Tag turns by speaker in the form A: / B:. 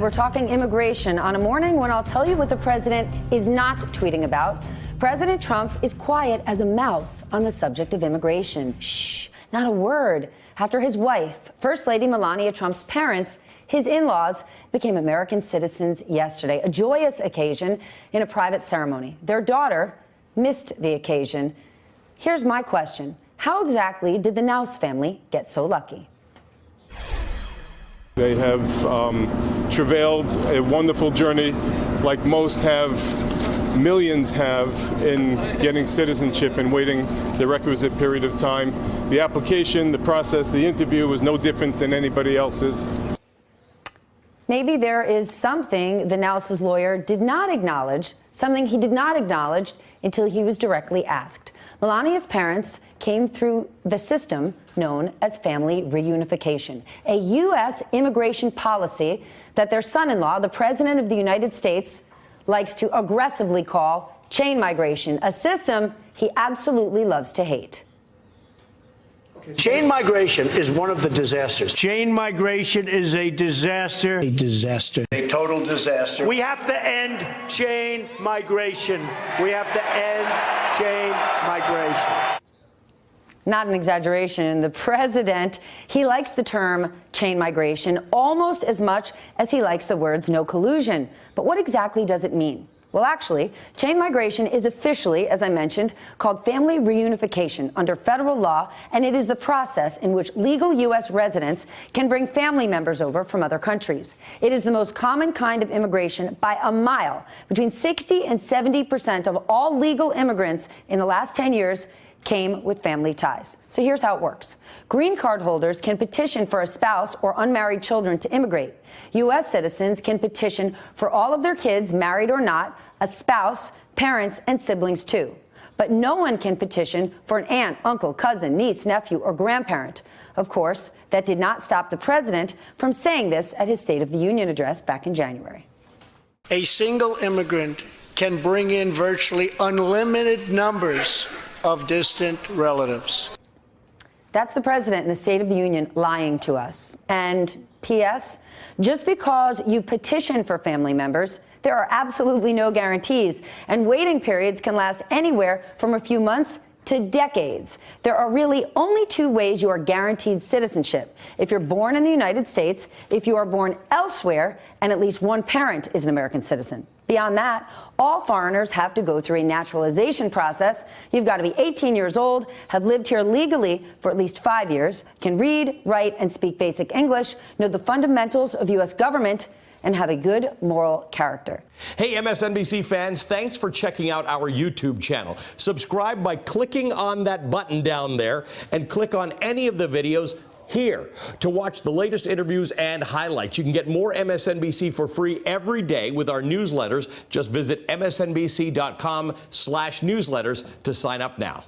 A: we're talking immigration on a morning when I'll tell you what the president is not tweeting about. President Trump is quiet as a mouse on the subject of immigration. Shh, not a word. After his wife, First Lady Melania Trump's parents, his in-laws, became American citizens yesterday, a joyous occasion in a private ceremony. Their daughter missed the occasion. Here's my question. How exactly did the Naus family get so lucky?
B: They have travailed a wonderful journey, like most have, millions have, in getting citizenship and waiting the requisite period of time. The application, the process, the interview was no different than anybody else's.
A: Maybe there is something the Naus' lawyer did not acknowledge, something he did not acknowledge until he was directly asked. Melania's parents came through the system known as family reunification, a U.S. immigration policy that their son-in-law, the President of the United States, likes to aggressively call chain migration, a system he absolutely loves to hate.
C: Chain migration is one of the disasters.
D: Chain migration is a disaster.
C: A disaster. A total disaster.
D: We have to end chain migration. We have to end chain migration.
A: Not an exaggeration. The president, he likes the term chain migration almost as much as he likes the words no collusion. But what exactly does it mean? Well, actually, chain migration is officially, as I mentioned, called family reunification under federal law, and it is the process in which legal U.S. residents can bring family members over from other countries. It is the most common kind of immigration by a mile. Between 60 and 70% of all legal immigrants in the last 10 years came with family ties. So here's how it works. Green card holders can petition for a spouse or unmarried children to immigrate. U.S. citizens can petition for all of their kids, married or not, a spouse, parents, and siblings too. But no one can petition for an aunt, uncle, cousin, niece, nephew, or grandparent. Of course, that did not stop the president from saying this at his State of the Union address back in January.
D: A single immigrant can bring in virtually unlimited numbers of distant relatives.
A: That's the president in the State of the Union lying to us. And P.S., just because you petition for family members, there are absolutely no guarantees, and waiting periods can last anywhere from a few months to decades. There are really only two ways you are guaranteed citizenship: if you're born in the United States, if you are born elsewhere, and at least one parent is an American citizen. Beyond that, all foreigners have to go through a naturalization process. You've got to be 18 years old, have lived here legally for at least 5 years, can read, write, and speak basic English, know the fundamentals of U.S. government, and have a good moral character.
E: Hey, MSNBC fans, thanks for checking out our YouTube channel. Subscribe by clicking on that button down there and click on any of the videos here to watch the latest interviews and highlights. You can get more MSNBC for free every day with our newsletters. Just visit msnbc.com/newsletters to sign up now.